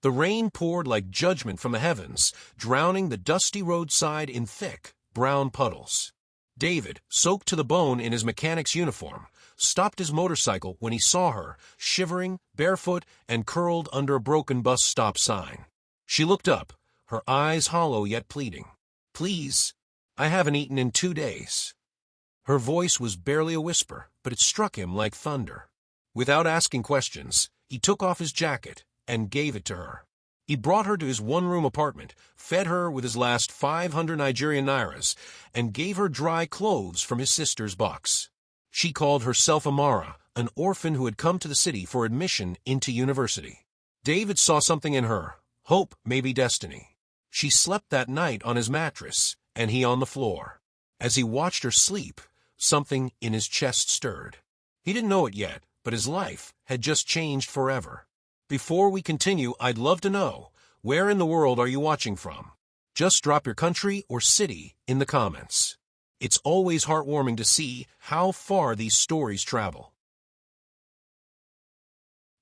The rain poured like judgment from the heavens, drowning the dusty roadside in thick, brown puddles. David, soaked to the bone in his mechanic's uniform, stopped his motorcycle when he saw her, shivering, barefoot, and curled under a broken bus stop sign. She looked up, her eyes hollow yet pleading. "Please, I haven't eaten in 2 days." Her voice was barely a whisper, but it struck him like thunder. Without asking questions, he took off his jacket and gave it to her. He brought her to his one-room apartment, fed her with his last 500 Nigerian nairas, and gave her dry clothes from his sister's box. She called herself Amara, an orphan who had come to the city for admission into university. David saw something in her, hope, maybe destiny. She slept that night on his mattress, and he on the floor. As he watched her sleep, something in his chest stirred. He didn't know it yet, but his life had just changed forever. Before we continue, I'd love to know, where in the world are you watching from? Just drop your country or city in the comments. It's always heartwarming to see how far these stories travel.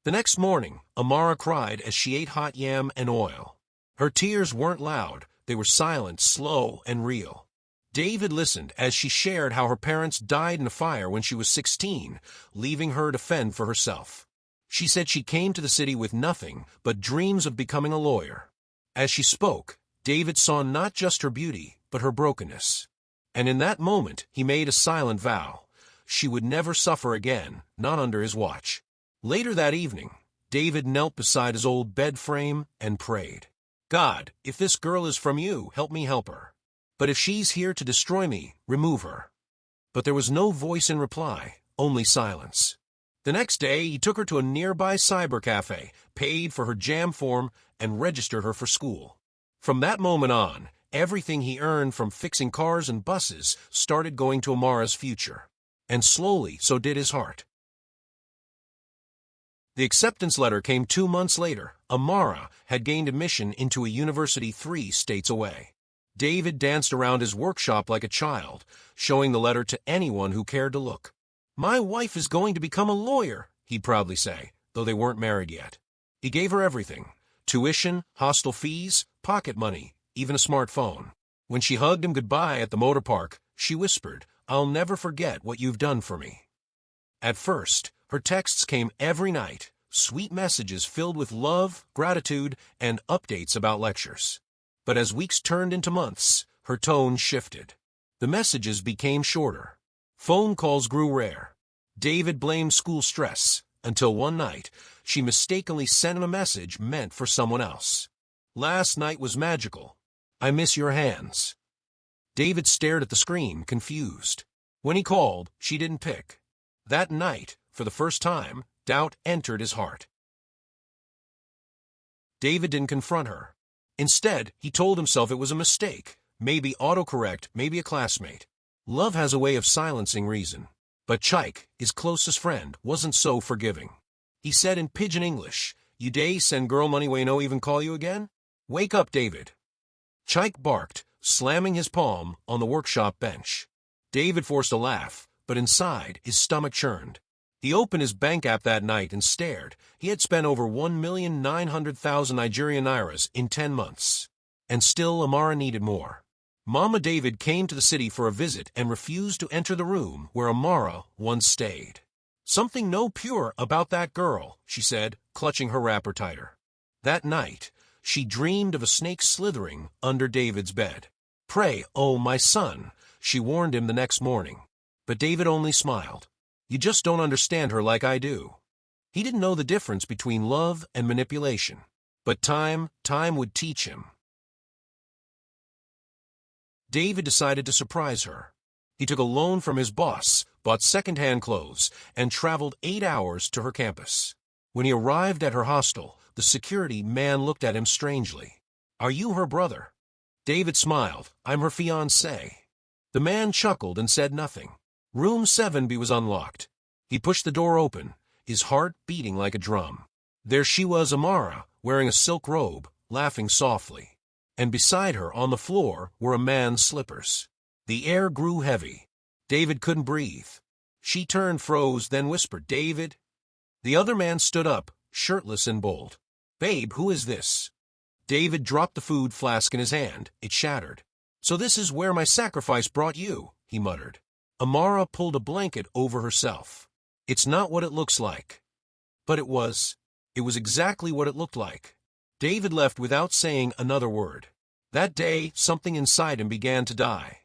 The next morning, Amara cried as she ate hot yam and oil. Her tears weren't loud, they were silent, slow, and real. David listened as she shared how her parents died in a fire when she was 16, leaving her to fend for herself. She said she came to the city with nothing but dreams of becoming a lawyer. As she spoke, David saw not just her beauty, but her brokenness. And in that moment, he made a silent vow. She would never suffer again, not under his watch. Later that evening, David knelt beside his old bed frame and prayed. "God, if this girl is from you, help me help her. But if she's here to destroy me, remove her." But there was no voice in reply, only silence. The next day, he took her to a nearby cyber cafe, paid for her jam form, and registered her for school. From that moment on, everything he earned from fixing cars and buses started going to Amara's future. And slowly, so did his heart. The acceptance letter came 2 months later. Amara had gained admission into a university 3 states away. David danced around his workshop like a child, showing the letter to anyone who cared to look. "My wife is going to become a lawyer," he'd proudly say, though they weren't married yet. He gave her everything: tuition, hostel fees, pocket money, even a smartphone. When she hugged him goodbye at the motor park, she whispered, "I'll never forget what you've done for me." At first, her texts came every night, sweet messages filled with love, gratitude, and updates about lectures. But as weeks turned into months, her tone shifted. The messages became shorter. Phone calls grew rare. David blamed school stress, until one night, she mistakenly sent him a message meant for someone else. "Last night was magical. I miss your hands." David stared at the screen, confused. When he called, she didn't pick. That night, for the first time, doubt entered his heart. David didn't confront her. Instead, he told himself it was a mistake, maybe autocorrect, maybe a classmate. Love has a way of silencing reason. But Chike, his closest friend, wasn't so forgiving. He said in pidgin English, "You day send girl money we no even call you again? Wake up, David." Chike barked, slamming his palm on the workshop bench. David forced a laugh, but inside, his stomach churned. He opened his bank app that night and stared. He had spent over 1,900,000 Nigerian nairas in 10 months. And still, Amara needed more. Mama David came to the city for a visit and refused to enter the room where Amara once stayed. "Something no pure about that girl," she said, clutching her wrapper tighter. That night, she dreamed of a snake slithering under David's bed. "Pray, oh my son," she warned him the next morning. But David only smiled. "You just don't understand her like I do." He didn't know the difference between love and manipulation. But time would teach him. David decided to surprise her. He took a loan from his boss, bought second-hand clothes, and traveled 8 hours to her campus. When he arrived at her hostel, the security man looked at him strangely. "Are you her brother?" David smiled. "I'm her fiancé." The man chuckled and said nothing. Room 7B was unlocked. He pushed the door open, his heart beating like a drum. There she was, Amara, wearing a silk robe, laughing softly. And beside her, on the floor, were a man's slippers. The air grew heavy. David couldn't breathe. She turned, froze, then whispered, "David." The other man stood up, shirtless and bold. "Babe, who is this?" David dropped the food flask in his hand. It shattered. "So this is where my sacrifice brought you," he muttered. Amara pulled a blanket over herself. "It's not what it looks like." But it was. It was exactly what it looked like. David left without saying another word. That day, something inside him began to die.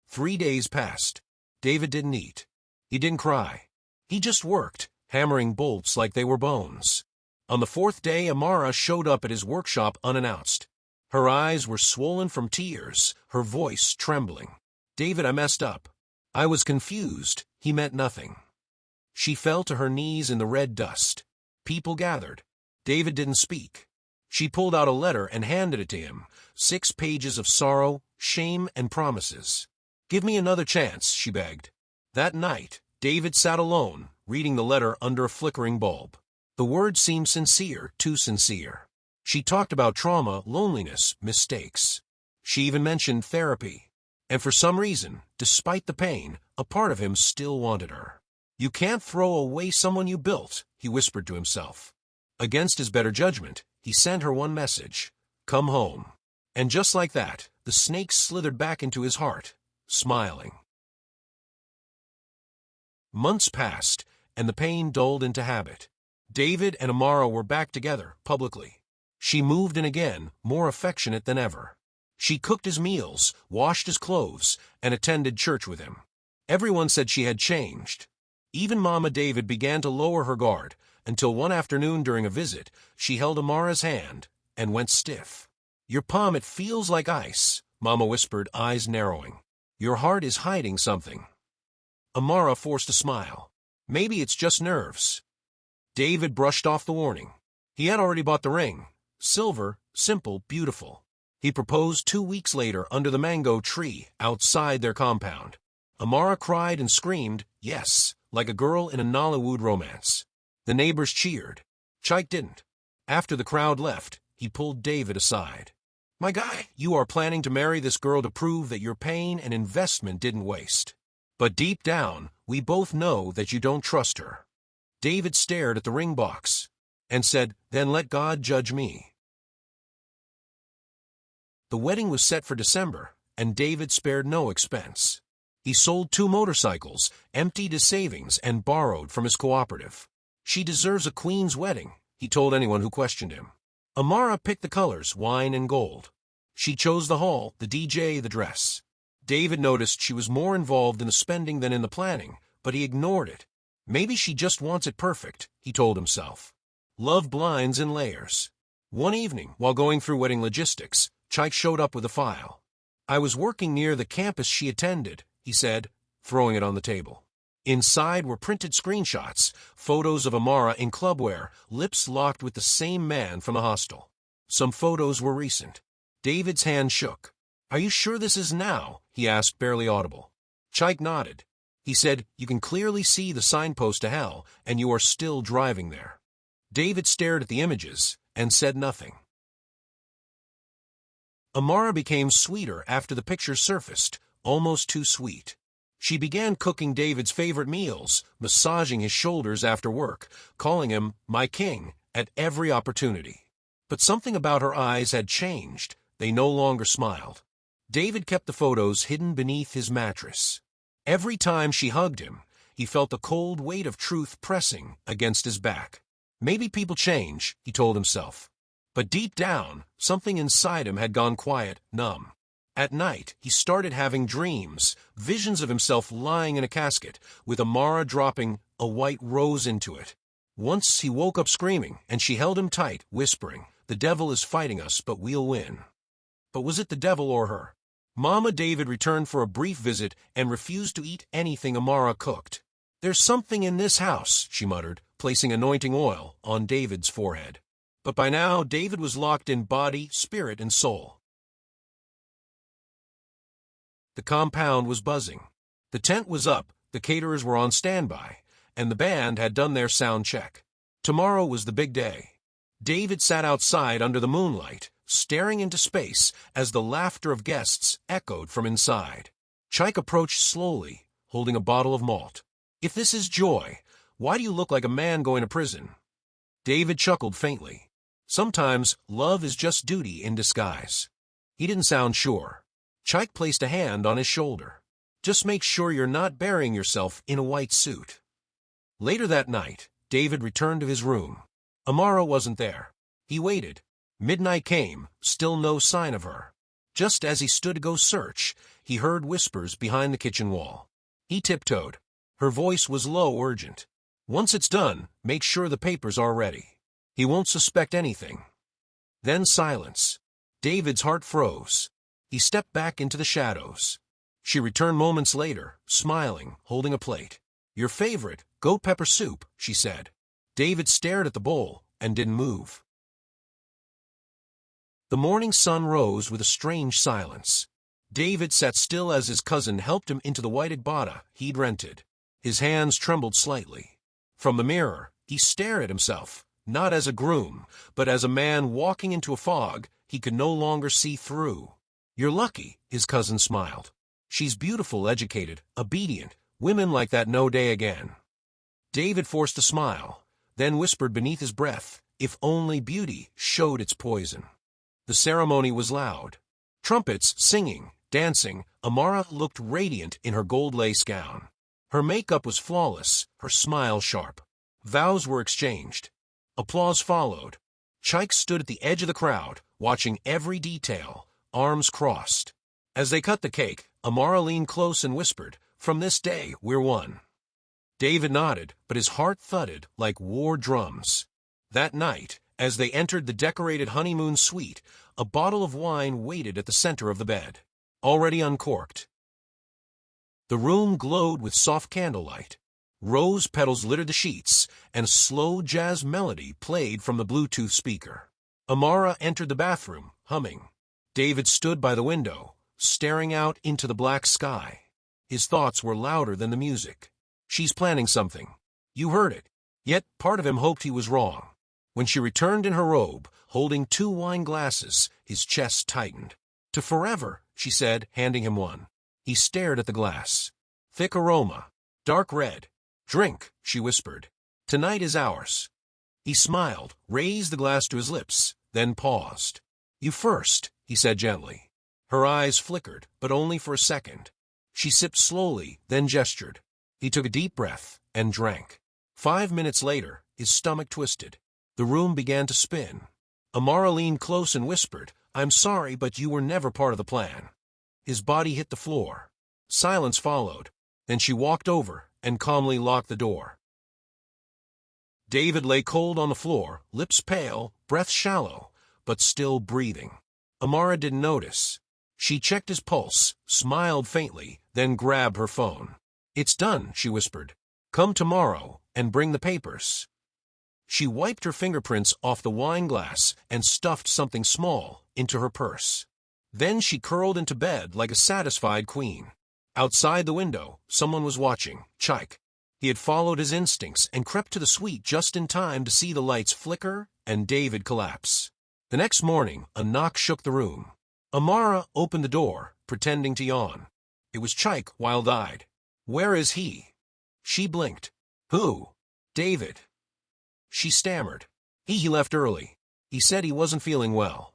3 days passed. David didn't eat. He didn't cry. He just worked, hammering bolts like they were bones. On the 4th day, Amara showed up at his workshop unannounced. Her eyes were swollen from tears, her voice trembling. "David, I messed up. I was confused. He meant nothing." She fell to her knees in the red dust. People gathered. David didn't speak. She pulled out a letter and handed it to him. 6 pages of sorrow, shame, and promises. "Give me another chance," she begged. That night, David sat alone, reading the letter under a flickering bulb. The words seemed sincere, too sincere. She talked about trauma, loneliness, mistakes. She even mentioned therapy. And for some reason, despite the pain, a part of him still wanted her. "You can't throw away someone you built," he whispered to himself. Against his better judgment, he sent her one message: "Come home." And just like that, the snake slithered back into his heart, smiling. Months passed, and the pain dulled into habit. David and Amara were back together, publicly. She moved in again, more affectionate than ever. She cooked his meals, washed his clothes, and attended church with him. Everyone said she had changed. Even Mama David began to lower her guard, until one afternoon during a visit, she held Amara's hand and went stiff. "Your palm, it feels like ice," Mama whispered, eyes narrowing. "Your heart is hiding something." Amara forced a smile. "Maybe it's just nerves." David brushed off the warning. He had already bought the ring. Silver, simple, beautiful. He proposed 2 weeks later under the mango tree outside their compound. Amara cried and screamed, yes, like a girl in a Nollywood romance. The neighbors cheered. Chike didn't. After the crowd left, he pulled David aside. "My guy, you are planning to marry this girl to prove that your pain and investment didn't waste. But deep down, we both know that you don't trust her." David stared at the ring box and said, "Then let God judge me." The wedding was set for December, and David spared no expense. He sold 2 motorcycles, emptied his savings, and borrowed from his cooperative. "She deserves a queen's wedding," he told anyone who questioned him. Amara picked the colors, wine and gold. She chose the hall, the DJ, the dress. David noticed she was more involved in the spending than in the planning, but he ignored it. Maybe she just wants it perfect, he told himself. Love blinds in layers. One evening, while going through wedding logistics, Chike showed up with a file. "I was working near the campus she attended," he said, throwing it on the table. Inside were printed screenshots, photos of Amara in clubwear, lips locked with the same man from the hostel. Some photos were recent. David's hand shook. "Are you sure this is now?" he asked, barely audible. Chike nodded. He said, "You can clearly see the signpost to hell, and you are still driving there." David stared at the images and said nothing. Amara became sweeter after the pictures surfaced, almost too sweet. She began cooking David's favorite meals, massaging his shoulders after work, calling him "my king" at every opportunity. But something about her eyes had changed. They no longer smiled. David kept the photos hidden beneath his mattress. Every time she hugged him, he felt the cold weight of truth pressing against his back. Maybe people change, he told himself. But deep down, something inside him had gone quiet, numb. At night, he started having dreams, visions of himself lying in a casket, with Amara dropping a white rose into it. Once he woke up screaming, and she held him tight, whispering, "The devil is fighting us, but we'll win." But was it the devil or her? Mama David returned for a brief visit and refused to eat anything Amara cooked. "There's something in this house," she muttered, placing anointing oil on David's forehead. But by now, David was locked in body, spirit, and soul. The compound was buzzing. The tent was up, the caterers were on standby, and the band had done their sound check. Tomorrow was the big day. David sat outside under the moonlight, staring into space as the laughter of guests echoed from inside. Chike approached slowly, holding a bottle of malt. "If this is joy, why do you look like a man going to prison?" David chuckled faintly. Sometimes, love is just duty in disguise. He didn't sound sure. Chike placed a hand on his shoulder. Just make sure you're not burying yourself in a white suit. Later that night, David returned to his room. Amara wasn't there. He waited. Midnight came, still no sign of her. Just as he stood to go search, he heard whispers behind the kitchen wall. He tiptoed. Her voice was low, urgent. Once it's done, make sure the papers are ready. He won't suspect anything. Then silence. David's heart froze. He stepped back into the shadows. She returned moments later, smiling, holding a plate. Your favorite, goat pepper soup, she said. David stared at the bowl and didn't move. The morning sun rose with a strange silence. David sat still as his cousin helped him into the white Igbata he'd rented. His hands trembled slightly. From the mirror, he stared at himself, not as a groom, but as a man walking into a fog he could no longer see through. You're lucky, his cousin smiled. She's beautiful, educated, obedient. Women like that no day again. David forced a smile, then whispered beneath his breath, if only beauty showed its poison. The ceremony was loud. Trumpets, singing, dancing. Amara looked radiant in her gold lace gown. Her makeup was flawless, her smile sharp. Vows were exchanged. Applause followed. Chike stood at the edge of the crowd, watching every detail, arms crossed. As they cut the cake, Amara leaned close and whispered, from this day, we're one. David nodded, but his heart thudded like war drums. That night, as they entered the decorated honeymoon suite, a bottle of wine waited at the center of the bed, already uncorked. The room glowed with soft candlelight. Rose petals littered the sheets, and a slow jazz melody played from the Bluetooth speaker. Amara entered the bathroom, humming. David stood by the window, staring out into the black sky. His thoughts were louder than the music. She's planning something. You heard it. Yet part of him hoped he was wrong. When she returned in her robe, holding 2 wine glasses, his chest tightened. To forever, she said, handing him one. He stared at the glass. Thick aroma. Dark red. Drink, she whispered. Tonight is ours. He smiled, raised the glass to his lips, then paused. You first, he said gently. Her eyes flickered, but only for a second. She sipped slowly, then gestured. He took a deep breath and drank. 5 minutes later, his stomach twisted. The room began to spin. Amara leaned close and whispered, I'm sorry, but you were never part of the plan. His body hit the floor. Silence followed. Then she walked over and calmly locked the door. David lay cold on the floor, lips pale, breath shallow, but still breathing. Amara didn't notice. She checked his pulse, smiled faintly, then grabbed her phone. It's done, she whispered. Come tomorrow and bring the papers. She wiped her fingerprints off the wine glass and stuffed something small into her purse. Then she curled into bed like a satisfied queen. Outside the window, someone was watching, Chike. He had followed his instincts and crept to the suite just in time to see the lights flicker and David collapse. The next morning, a knock shook the room. Amara opened the door, pretending to yawn. It was Chike, wild-eyed. Where is he? She blinked. Who? David. She stammered. He left early. He said he wasn't feeling well.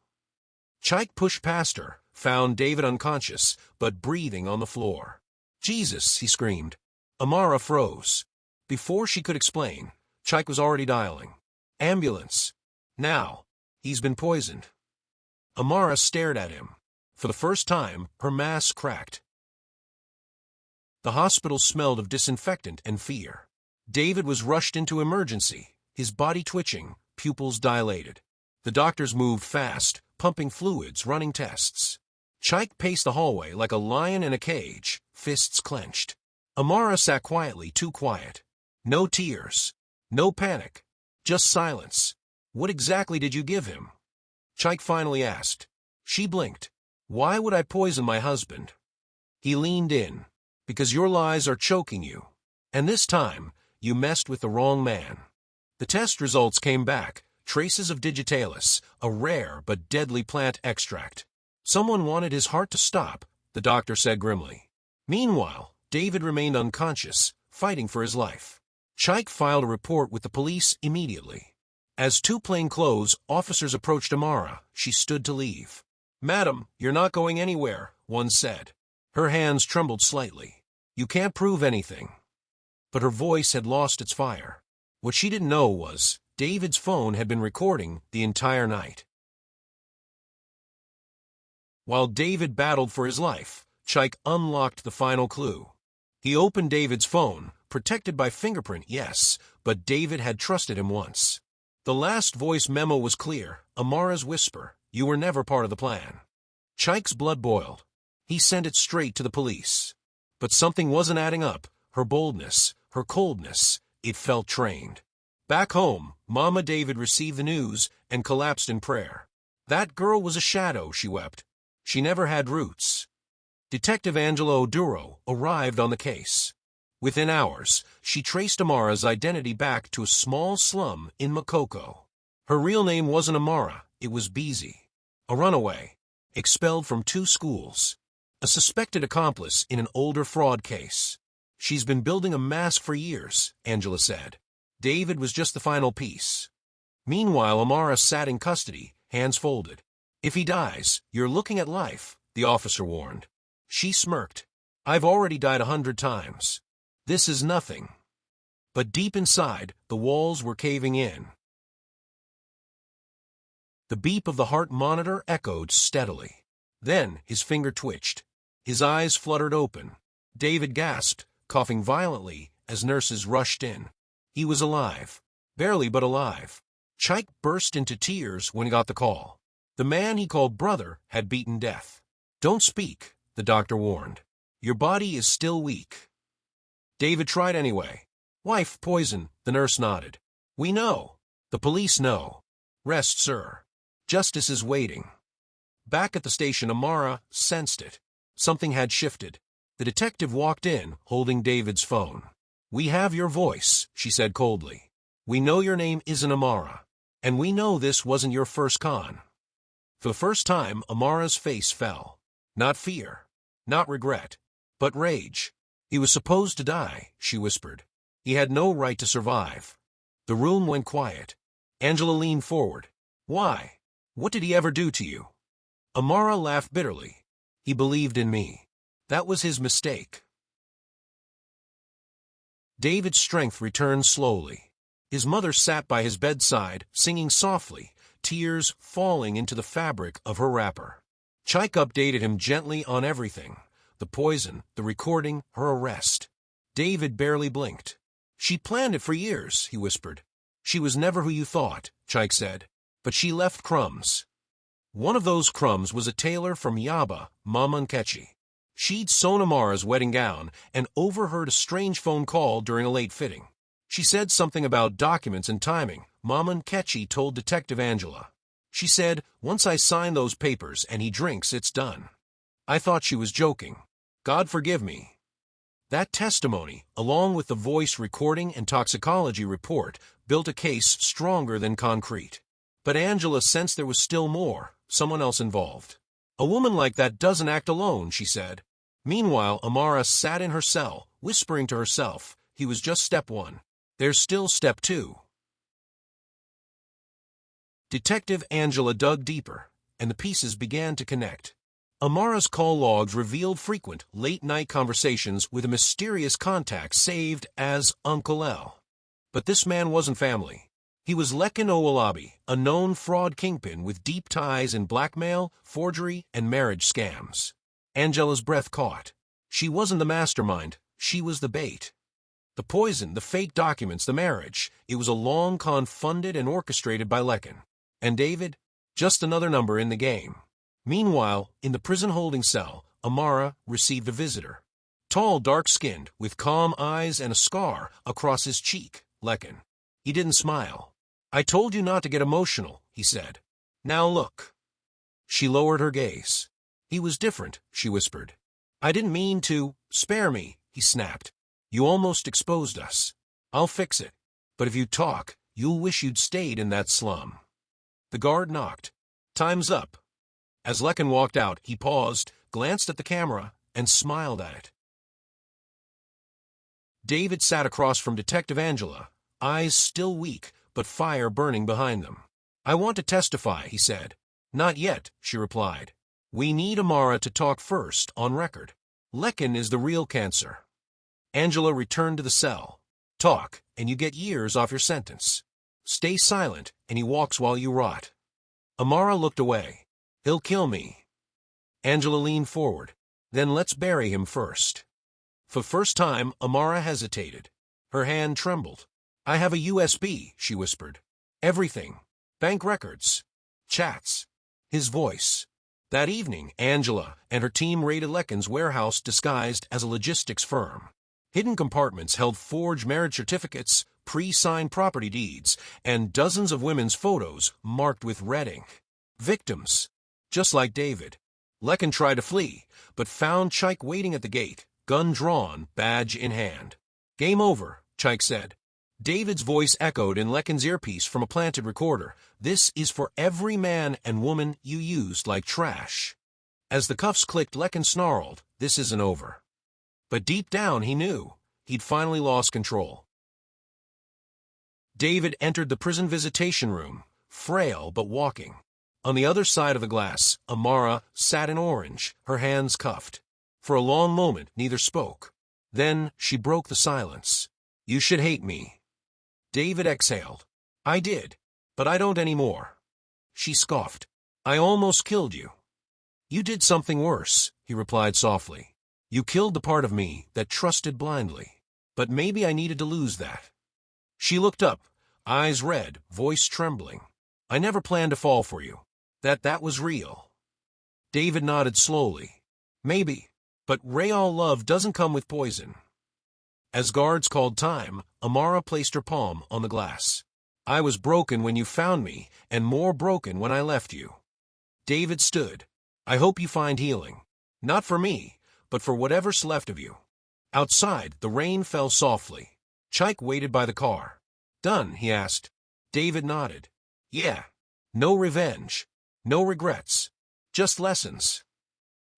Chike pushed past her, found David unconscious, but breathing on the floor. Jesus, he screamed. Amara froze. Before she could explain, Chike was already dialing. Ambulance. Now. He's been poisoned. Amara stared at him. For the first time, her mask cracked. The hospital smelled of disinfectant and fear. David was rushed into emergency, his body twitching, pupils dilated. The doctors moved fast, pumping fluids, running tests. Chike paced the hallway like a lion in a cage, fists clenched. Amara sat quietly, too quiet. No tears. No panic. Just silence. What exactly did you give him? Chike finally asked. She blinked. Why would I poison my husband? He leaned in. Because your lies are choking you. And this time, you messed with the wrong man. The test results came back, traces of digitalis, a rare but deadly plant extract. Someone wanted his heart to stop, the doctor said grimly. Meanwhile, David remained unconscious, fighting for his life. Chike filed a report with the police immediately. As two plainclothes officers approached Amara, she stood to leave. "Madam, you're not going anywhere," one said. Her hands trembled slightly. "You can't prove anything." But her voice had lost its fire. What she didn't know was, David's phone had been recording the entire night. While David battled for his life, Chike unlocked the final clue. He opened David's phone, protected by fingerprint, yes, but David had trusted him once. The last voice memo was clear, Amara's whisper, "You were never part of the plan." Chike's blood boiled. He sent it straight to the police. But something wasn't adding up. Her boldness, her coldness, it felt trained. Back home, Mama David received the news and collapsed in prayer. That girl was a shadow, she wept. She never had roots. Detective Angela Oduro arrived on the case. Within hours, she traced Amara's identity back to a small slum in Makoko. Her real name wasn't Amara, it was Beezy. A runaway, expelled from 2 schools. A suspected accomplice in an older fraud case. "She's been building a mask for years," Angela said. David was just the final piece. Meanwhile, Amara sat in custody, hands folded. "If he dies, you're looking at life," the officer warned. She smirked. "I've already died 100 times. This is nothing." But deep inside, the walls were caving in. The beep of the heart monitor echoed steadily. Then his finger twitched. His eyes fluttered open. David gasped, coughing violently as nurses rushed in. He was alive. Barely, but alive. Chike burst into tears when he got the call. The man he called brother had beaten death. "Don't speak," the doctor warned. "Your body is still weak." David tried anyway. "Wife poison," the nurse nodded. "We know. The police know. Rest, sir. Justice is waiting." Back at the station, Amara sensed it. Something had shifted. The detective walked in, holding David's phone. "We have your voice," she said coldly. "We know your name isn't Amara. And we know this wasn't your first con." For the first time, Amara's face fell. Not fear, not regret, but rage. "He was supposed to die," she whispered. "He had no right to survive." The room went quiet. Angela leaned forward. "Why? What did he ever do to you?" Amara laughed bitterly. "He believed in me. That was his mistake." David's strength returned slowly. His mother sat by his bedside, singing softly, tears falling into the fabric of her wrapper. Chike updated him gently on everything. The poison, the recording, her arrest. David barely blinked. "She planned it for years," he whispered. "She was never who you thought," Chike said. "But she left crumbs." One of those crumbs was a tailor from Yaba, Mama Nkechi. She'd sewn Amara's wedding gown and overheard a strange phone call during a late fitting. She said something about documents and timing. Mama Nkechi told Detective Angela. She said, "Once I sign those papers and he drinks, it's done." I thought she was joking. God forgive me. That testimony, along with the voice recording and toxicology report, built a case stronger than concrete. But Angela sensed there was still more, someone else involved. "A woman like that doesn't act alone," she said. Meanwhile, Amara sat in her cell, whispering to herself, "He was just step 1. There's still step 2. Detective Angela dug deeper, and the pieces began to connect. Amara's call logs revealed frequent, late-night conversations with a mysterious contact saved as Uncle L. But this man wasn't family. He was Lekin Owolabi, a known fraud kingpin with deep ties in blackmail, forgery, and marriage scams. Angela's breath caught. She wasn't the mastermind, she was the bait. The poison, the fake documents, the marriage, it was a long con funded and orchestrated by Lekin. And David? Just another number in the game. Meanwhile, in the prison holding cell, Amara received a visitor. Tall, dark-skinned, with calm eyes and a scar across his cheek, Lekin. He didn't smile. "I told you not to get emotional," he said. "Now look." She lowered her gaze. "He was different," she whispered. "I didn't mean to. Spare me," he snapped. "You almost exposed us. I'll fix it. But if you talk, you'll wish you'd stayed in that slum." The guard knocked. "Time's up." As Lekin walked out, he paused, glanced at the camera, and smiled at it. David sat across from Detective Angela, eyes still weak, but fire burning behind them. "I want to testify," he said. "Not yet," she replied. "We need Amara to talk first, on record. Lekin is the real cancer." Angela returned to the cell. "Talk, and you get years off your sentence. Stay silent, and he walks while you rot." Amara looked away. "He'll kill me." Angela leaned forward. "Then let's bury him first." For the first time, Amara hesitated. Her hand trembled. "I have a USB," she whispered. "Everything. Bank records. Chats." His voice. That evening, Angela and her team raided Lekin's warehouse disguised as a logistics firm. Hidden compartments held forged marriage certificates, pre-signed property deeds, and dozens of women's photos marked with red ink. Victims. Just like David. Lekin tried to flee, but found Chaik waiting at the gate, gun drawn, badge in hand. "Game over," Chaik said. David's voice echoed in Lekin's earpiece from a planted recorder. "This is for every man and woman you used like trash." As the cuffs clicked, Lekin snarled, "This isn't over." But deep down he knew he'd finally lost control. David entered the prison visitation room, frail but walking. On the other side of the glass, Amara sat in orange, her hands cuffed. For a long moment, neither spoke. Then she broke the silence. "You should hate me." David exhaled. "I did, but I don't anymore." She scoffed. "I almost killed you." "You did something worse," he replied softly. "You killed the part of me that trusted blindly. But maybe I needed to lose that." She looked up, eyes red, voice trembling. "I never planned to fall for you. That was real." David nodded slowly. "Maybe, but real love doesn't come with poison." As guards called time, Amara placed her palm on the glass. "I was broken when you found me, and more broken when I left you." David stood. "I hope you find healing. Not for me, but for whatever's left of you." Outside, the rain fell softly. Chaik waited by the car. "Done?" he asked. David nodded. "Yeah. No revenge. No regrets. Just lessons."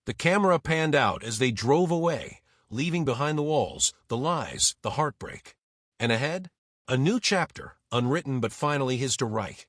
The camera panned out as they drove away, leaving behind the walls the lies, the heartbreak. And ahead, a new chapter, unwritten but finally his to write.